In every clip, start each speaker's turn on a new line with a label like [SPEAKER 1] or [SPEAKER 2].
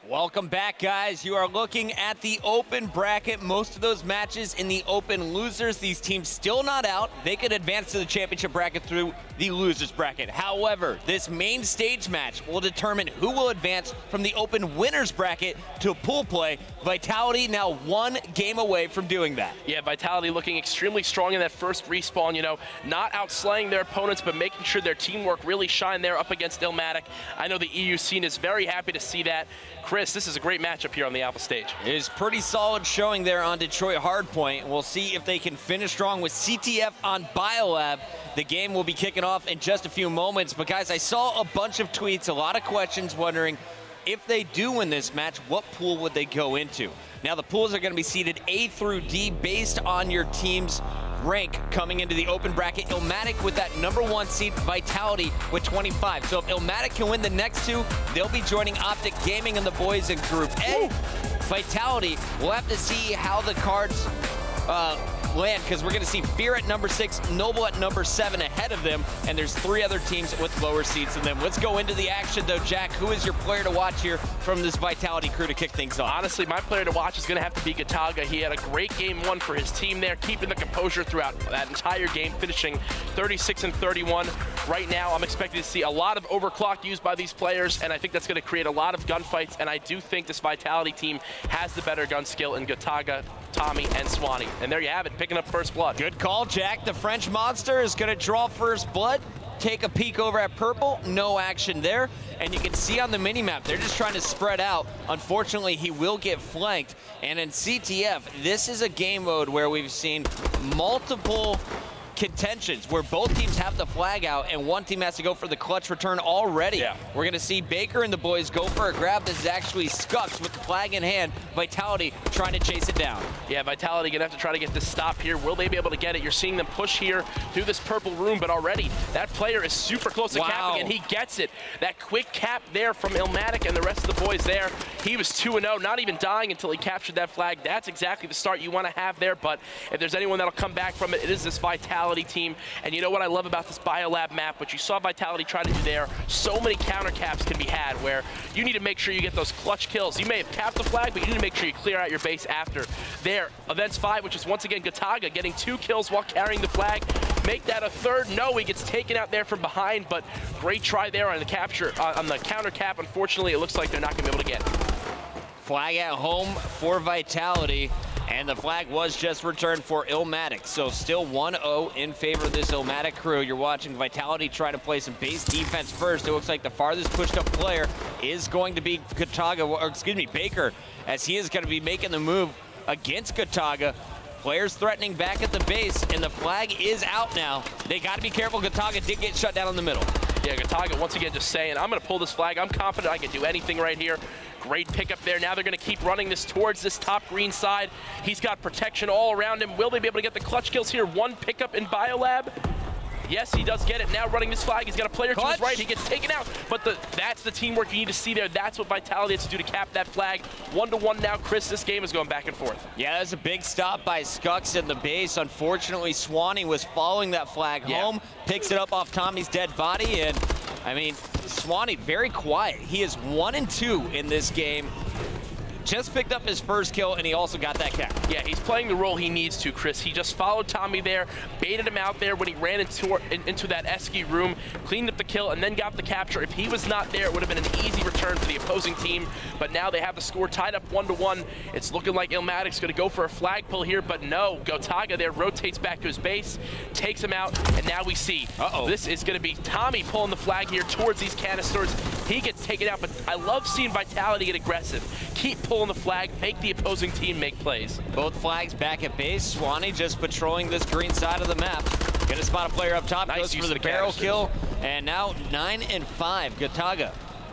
[SPEAKER 1] Welcome back, guys. You are looking at the open bracket. Most of those matches in the open losers. These teams still not out. They could advance to the championship bracket through the losers bracket. However, this main stage match will determine who will advance from the open winners bracket to pool play. Vitality now one game away from doing that.
[SPEAKER 2] Yeah, Vitality looking extremely strong in that first respawn, you know, not outslaying their opponents, but making sure their teamwork really shined there up against Illmatic. I know the EU scene is very happy to see that. Chris, this is a great matchup here on the Alpha stage.
[SPEAKER 1] It is pretty solid showing there on Detroit Hardpoint. We'll see if they can finish strong with CTF on Biolab. The game will be kicking off in just a few moments. But guys, I saw a bunch of tweets, a lot of questions wondering if they do win this match, what pool would they go into? Now the pools are going to be seeded A through D based on your team's rank coming into the open bracket. Illmatic with that #1 seed, Vitality with 25. So if Illmatic can win the next two, they'll be joining Optic Gaming and the boys in Group A. Ooh. Vitality, we'll have to see how the cards land, because we're going to see Fear at #6, Noble at #7 ahead of them, and there's 3 other teams with lower seeds than them. Let's go into the action, though. Jack, who is your player to watch here from this Vitality crew to kick things off?
[SPEAKER 2] Honestly, my player to watch is going to have to be Gataga. He had a great game 1 for his team there, keeping the composure throughout that entire game, finishing 36-31. Right now, I'm expecting to see a lot of overclock used by these players, and I think that's going to create a lot of gunfights, and I do think this Vitality team has the better gun skill in Gataga, Tommy, and Swanee. And there you have it, picking up first blood.
[SPEAKER 1] Good call, Jack. The French monster is going to draw first blood. Take a peek over at purple. No action there. And you can see on the minimap, they're just trying to spread out. Unfortunately, he will get flanked. And in CTF, this is a game mode where we've seen multiple contentions where both teams have the flag out and one team has to go for the clutch return already. Yeah. We're going to see Baker and the boys go for a grab. This is actually Skux with the flag in hand. Vitality trying to chase it down.
[SPEAKER 2] Yeah, Vitality going to have to try to get this stop here. Will they be able to get it? You're seeing them push here through this purple room, but already that player is super close to capping, and he gets it. That quick cap there from Illmatic and the rest of the boys there. He was 2-0, not even dying until he captured that flag. That's exactly the start you want to have there, but if there's anyone that'll come back from it, it is this Vitality team. And you know what I love about this Biolab map, what you saw Vitality try to do there, so many counter caps can be had where you need to make sure you get those clutch kills. You may have capped the flag, but you need to make sure you clear out your base after. There, Events 5, which is once again Gataga getting 2 kills while carrying the flag. Make that a third. No, he gets taken out there from behind, but great try there on the capture, on the counter cap. Unfortunately, it looks like they're not going to be able to get it.
[SPEAKER 1] Flag at home for Vitality. And the flag was just returned for Illmatic. So still 1-0 in favor of this Illmatic crew. You're watching Vitality try to play some base defense first. It looks like the farthest pushed up player is going to be Gataga, or excuse me, Baker, as he is going to be making the move against Gataga. Players threatening back at the base, and the flag is out now. They got to be careful. Gataga did get shut down in the middle.
[SPEAKER 2] Yeah, Gataga once again just saying, I'm going to pull this flag. I'm confident I can do anything right here. Great pickup there. Now they're going to keep running this towards this top green side. He's got protection all around him. Will they be able to get the clutch kills here? 1 pickup in Biolab. Yes, he does get it. Now running this flag, he's got a player to his right. He gets taken out, but that's the teamwork you need to see there. That's what Vitality has to do to cap that flag. 1-1 now, Chris. This game is going back and forth.
[SPEAKER 1] Yeah, that's a big stop by Skux in the base. Unfortunately, Swanee was following that flag home, picks it up off Tommy's dead body, and I mean, Swanee very quiet. He is 1-2 in this game. Just picked up his first kill, and he also got that cap.
[SPEAKER 2] Yeah, he's playing the role he needs to, Chris. He just followed Tommy there, baited him out there when he ran into that Esky room, cleaned up the kill, and then got the capture. If he was not there, it would have been an easy return for the opposing team, but now they have the score tied up 1-1. It's looking like Illmatic's going to go for a flag pull here, but no. Gataga there rotates back to his base, takes him out, and now we see this is going to be Tommy pulling the flag here towards these canisters. He gets taken out, but I love seeing Vitality get aggressive. Keep pulling the flag, make the opposing team make plays.
[SPEAKER 1] Both flags back at base. Swanee just patrolling this green side of the map. Gonna spot a player up top, goes for the barrel kill, and now 9-5. Gataga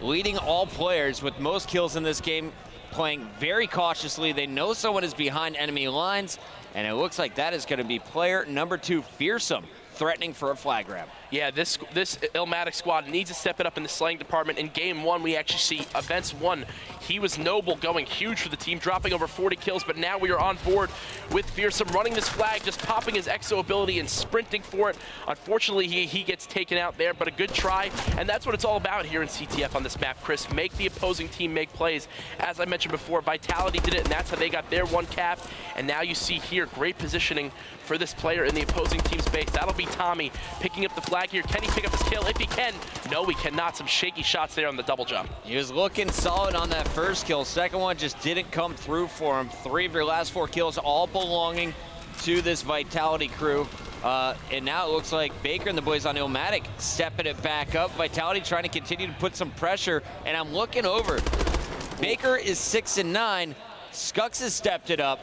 [SPEAKER 1] leading all players with most kills in this game, playing very cautiously. They know someone is behind enemy lines, and it looks like that is gonna be player #2, Fearsome. threatening for a flag grab.
[SPEAKER 2] Yeah, this Illmatic squad needs to step it up in the slaying department. In game 1, we actually see Events 1. He was noble, going huge for the team, dropping over 40 kills, but now we are on board with Fearsome running this flag, just popping his exo ability and sprinting for it. Unfortunately, he gets taken out there, but a good try, and that's what it's all about here in CTF on this map, Chris. Make the opposing team make plays. As I mentioned before, Vitality did it, and that's how they got their 1 cap, and now you see here, great positioning for this player in the opposing team's base. That'll be Tommy picking up the flag here. Can he pick up his kill? If he can. No, he cannot. Some shaky shots there on the double jump.
[SPEAKER 1] He was looking solid on that first kill. Second one just didn't come through for him. 3 of your last 4 kills all belonging to this Vitality crew. And now it looks like Baker and the boys on Illmatic stepping it back up. Vitality trying to continue to put some pressure. And I'm looking over. Baker is 6-9. Skux has stepped it up.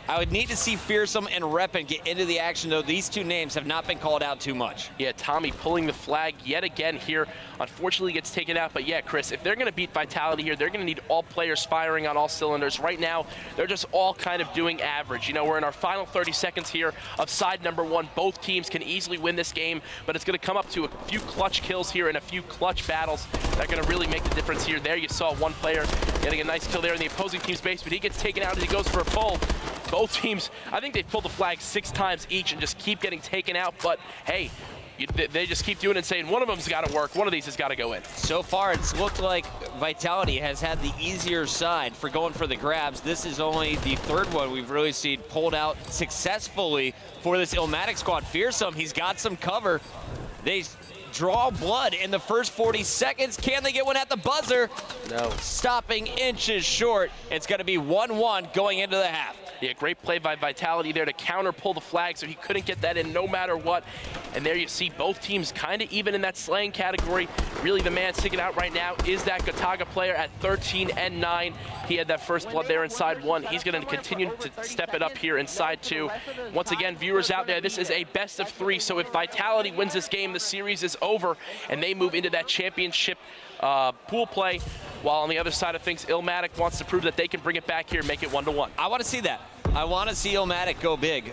[SPEAKER 1] I would need to see Fearsome and Reppin get into the action, though. These 2 names have not been called out too much.
[SPEAKER 2] Yeah, Tommy pulling the flag yet again here. Unfortunately gets taken out, but yeah, Chris, if they're going to beat Vitality here, they're going to need all players firing on all cylinders. Right now, they're just all kind of doing average. You know, we're in our final 30 seconds here of side number 1. Both teams can easily win this game, but it's going to come up to a few clutch kills here and a few clutch battles that are going to really make the difference here. There you saw one player getting a nice kill there in the opposing team's base, but he gets taken out as he goes for a pull. Both teams, I think they've pulled the flag 6 times each and just keep getting taken out, but hey, they just keep doing it and saying one of them's got to work, one of these has got to go in.
[SPEAKER 1] So far, it's looked like Vitality has had the easier side for going for the grabs. This is only the 3rd one we've really seen pulled out successfully for this Illmatic squad. Fearsome, he's got some cover. They draw blood in the first 40 seconds. Can they get one at the buzzer?
[SPEAKER 2] No.
[SPEAKER 1] Stopping inches short. It's going to be 1-1 going into the half.
[SPEAKER 2] Yeah, great play by Vitality there to counter pull the flag, so he couldn't get that in no matter what. And there you see both teams kind of even in that slaying category. Really the man sticking out right now is that Gataga player at 13-9. He had that first blood there inside 1. He's going to continue to step it up here inside 2. Once again, viewers out there, this is a best of 3. So if Vitality wins this game, the series is over and they move into that championship pool play. While on the other side of things, Illmatic wants to prove that they can bring it back here and make it 1-1.
[SPEAKER 1] I want to see that. I want to see Illmatic go big.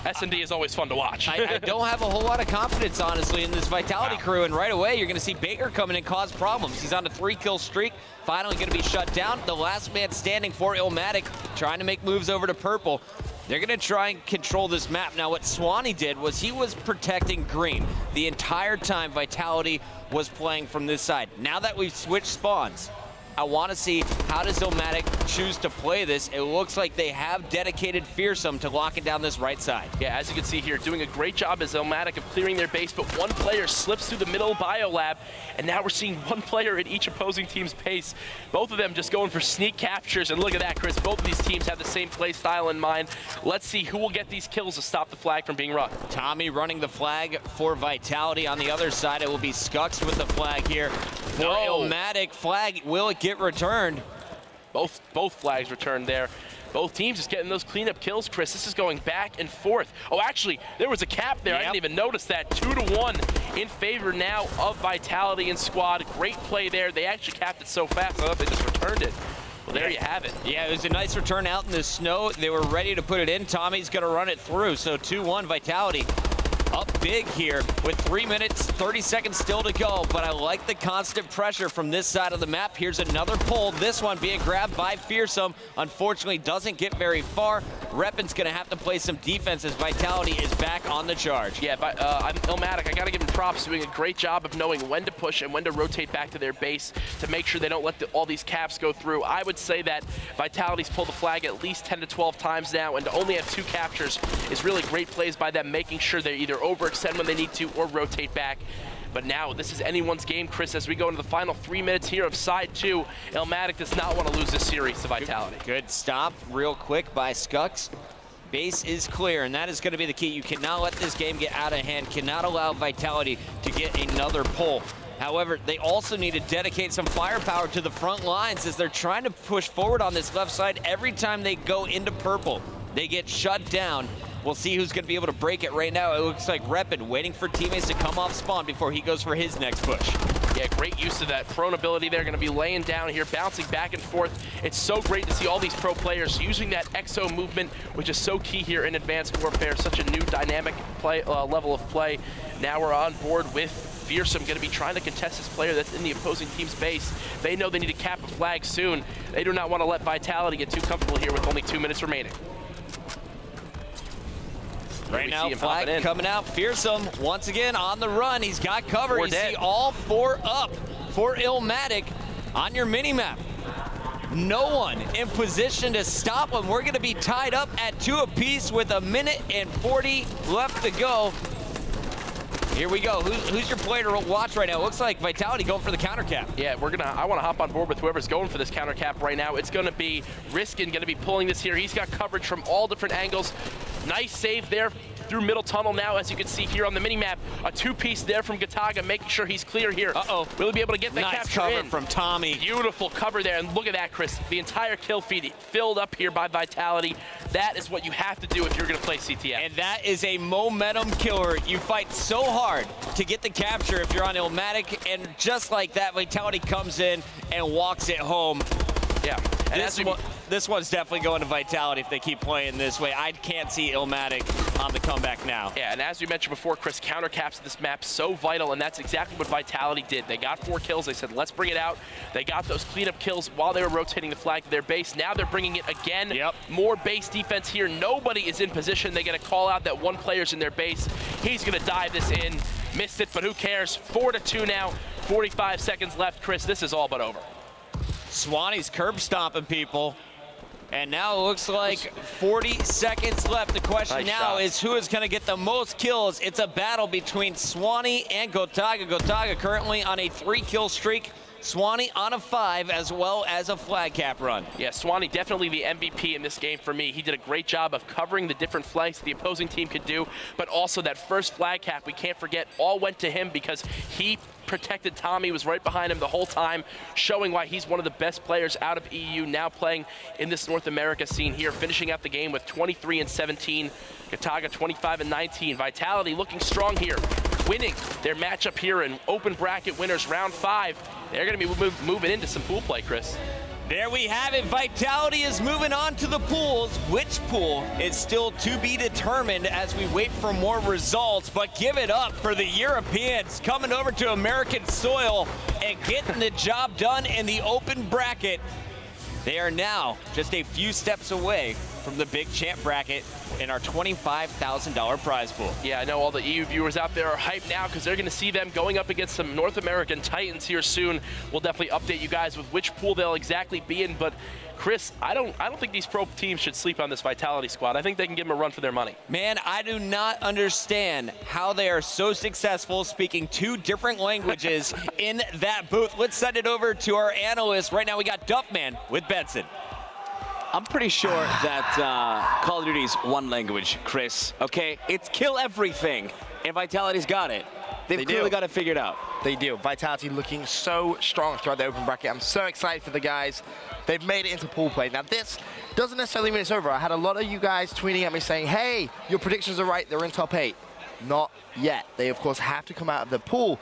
[SPEAKER 2] S&D is always fun to watch.
[SPEAKER 1] I don't have a whole lot of confidence, honestly, in this Vitality crew, and right away you're going to see Baker come in and cause problems. He's on a 3-kill streak, finally going to be shut down. The last man standing for Illmatic, trying to make moves over to purple. They're going to try and control this map. Now, what Swanee did was he was protecting green the entire time Vitality was playing from this side. Now that we've switched spawns, I want to see how does Illmatic choose to play this. It looks like they have dedicated Fearsome to locking down this right side.
[SPEAKER 2] Yeah, as you can see here, doing a great job as Illmatic of clearing their base, but one player slips through the middle biolab, and now we're seeing one player in each opposing team's base. Both of them just going for sneak captures, and look at that, Chris. Both of these teams have the same play style in mind. Let's see who will get these kills to stop the flag from being run.
[SPEAKER 1] Tommy running the flag for Vitality. On the other side, it will be Skux with the flag here for Illmatic. Flag, will it get returned?
[SPEAKER 2] Both flags returned there. Both teams just getting those cleanup kills, Chris. This is going back and forth. Oh, actually, there was a cap there. Yep. I didn't even notice that. 2-1 in favor now of Vitality and squad. Great play there. They actually capped it so fast, I thought they just returned it. Well, there you have it. Yeah, it was a nice return out in the snow. They were ready to put it in. Tommy's going to run it through. So 2-1 Vitality. Up big here with 3 minutes, 30 seconds still to go, but I like the constant pressure from this side of the map. Here's another pull, this one being grabbed by Fearsome. Unfortunately, doesn't get very far. Reppin's gonna have to play some defense as Vitality is back on the charge. Yeah, but Illmatic, I gotta give him props, doing a great job of knowing when to push and when to rotate back to their base to make sure they don't let all these caps go through. I would say that Vitality's pulled the flag at least 10 to 12 times now, and to only have 2 captures is really great plays by them, making sure they're either overextend when they need to or rotate back. But now this is anyone's game, Chris, as we go into the final 3 minutes here of side 2. Illmatic does not want to lose this series to Vitality. Good stop real quick by Skux. Base is clear, and that is going to be the key. You cannot let this game get out of hand, cannot allow Vitality to get another pull. However, they also need to dedicate some firepower to the front lines as they're trying to push forward on this left side. Every time they go into purple, they get shut down. We'll see who's going to be able to break it right now. It looks like Reppin waiting for teammates to come off spawn before he goes for his next push. Yeah, great use of that prone ability there. Going to be laying down here, bouncing back and forth. It's so great to see all these pro players using that exo movement, which is so key here in Advanced Warfare. Such a new dynamic play level of play. Now we're on board with Fearsome, going to be trying to contest this player that's in the opposing team's base. They know they need to cap a flag soon. They do not want to let Vitality get too comfortable here with only 2 minutes remaining.
[SPEAKER 1] Right now, flag coming out. Fearsome, once again, on the run. He's got cover. You see all 4 up for Illmatic on your mini-map. No one in position to stop him. We're going to be tied up at 2 apiece with 1 minute and 40 left to go. Here we go. Who's your player to watch right now? It looks like Vitality going for the counter cap. Yeah, I want to hop on board with whoever's going for this counter cap right now. It's going to be Riskin, going to be pulling this here. He's got coverage from all different angles. Nice save there through middle tunnel now, as you can see here on the mini-map. A 2-piece there from Gataga, making sure he's clear here. Uh-oh. Will he be able to get that capture in? Nice cover from Tommy. Beautiful cover there, and look at that, Chris. The entire kill feed filled up here by Vitality. That is what you have to do if you're going to play CTF. And that is a momentum killer. You fight so hard to get the capture if you're on Illmatic, and just like that, Vitality comes in and walks it home. Yeah. And this one's definitely going to Vitality if they keep playing this way. I can't see Illmatic on the comeback now. Yeah, and as we mentioned before, Chris, counter caps this map so vital, and that's exactly what Vitality did. They got 4 kills. They said, let's bring it out. They got those cleanup kills while they were rotating the flag to their base. Now they're bringing it again. Yep. More base defense here. Nobody is in position. They get a call out that one player's in their base. He's going to dive this in. Missed it, but who cares? 4-2 now. 45 seconds left. Chris, this is all but over. Swanee's curb stomping people. And now it looks like 40 seconds left. The question now is who is going to get the most kills. It's a battle between Swanee and Gotaga. Gotaga currently on a 3-kill streak. Swanee on a 5, as well as a flag cap run. Yeah, Swanee definitely the MVP in this game for me. He did a great job of covering the different flanks the opposing team could do, but also that first flag cap, we can't forget, all went to him because he protected Tommy, was right behind him the whole time, showing why he's one of the best players out of EU, now playing in this North America scene here, finishing out the game with 23-17, Gotaga 25-19. Vitality looking strong here, winning their matchup here in open bracket winners round 5. They're going to be moving into some pool play, Chris. There we have it. Vitality is moving on to the pools. Which pool is still to be determined as we wait for more results. But give it up for the Europeans coming over to American soil and getting the job done in the open bracket. They are now just a few steps away from the big champ bracket in our $25,000 prize pool. Yeah, I know all the EU viewers out there are hyped now because they're going to see them going up against some North American Titans here soon. We'll definitely update you guys with which pool they'll exactly be in, but Chris, I don't think these pro teams should sleep on this Vitality squad. I think they can give them a run for their money. Man, I do not understand how they are so successful speaking 2 different languages in that booth. Let's send it over to our analyst. Right now we got Duffman with Benson.
[SPEAKER 3] I'm pretty sure that Call of Duty's one language, Chris, okay? It's kill everything, and Vitality's got it. They've clearly got it figured out.
[SPEAKER 4] They do. Vitality looking so strong throughout the open bracket. I'm so excited for the guys. They've made it into pool play. Now this doesn't necessarily mean it's over. I had a lot of you guys tweeting at me saying, hey, your predictions are right, they're in top 8. Not yet. They, of course, have to come out of the pool.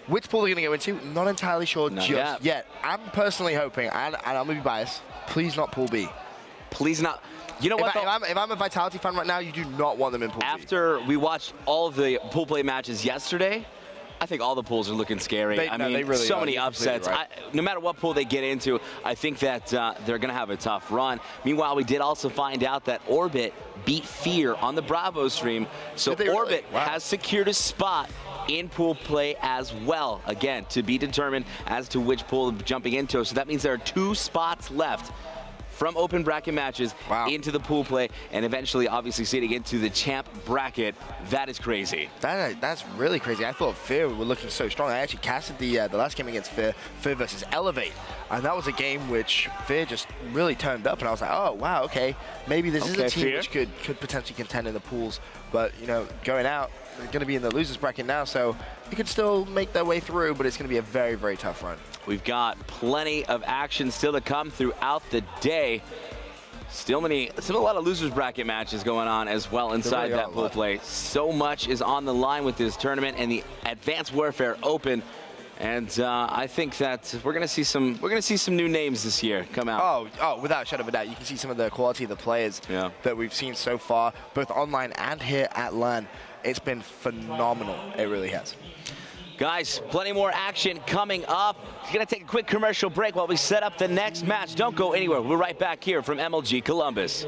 [SPEAKER 4] Which pool they're going to go into, not entirely sure just yet. I'm personally hoping, and I'm going to be biased, please not pool B.
[SPEAKER 3] Please not. You know what,
[SPEAKER 4] if I'm a Vitality fan right now, you do not want them in pool B.
[SPEAKER 3] After we watched all of the pool play matches yesterday, I think all the pools are looking scary. I mean, really so many upsets. Right. No matter what pool they get into, I think that they're going to have a tough run. Meanwhile, we did also find out that Orbit beat Fear on the Bravo stream. So Orbit has secured a spot in pool play as well. Again, to be determined as to which pool they're jumping into. So that means there are 2 spots left from open bracket matches into the pool play, and eventually, obviously, seeding into the champ bracket. That is crazy.
[SPEAKER 4] That's really crazy. I thought Fear were looking so strong. I actually casted the last game against Fear versus Elevate, and that was a game which Fear just really turned up, and I was like, oh, wow, okay. Maybe this is a team which could potentially contend in the pools, but, you know, going out, they're going to be in the losers bracket now, so they could still make their way through, but it's going to be a very, very tough run.
[SPEAKER 3] We've got plenty of action still to come throughout the day. Still a lot of losers bracket matches going on as well inside that pool play. So much is on the line with this tournament and the Advanced Warfare Open. And I think that we're gonna see some new names this year come out.
[SPEAKER 4] Oh, without a shadow of a doubt. You can see some of the quality of the players that we've seen so far, both online and here at LAN. It's been phenomenal. It really has.
[SPEAKER 3] Guys, plenty more action coming up. We're gonna take a quick commercial break while we set up the next match. Don't go anywhere. We're right back here from MLG Columbus.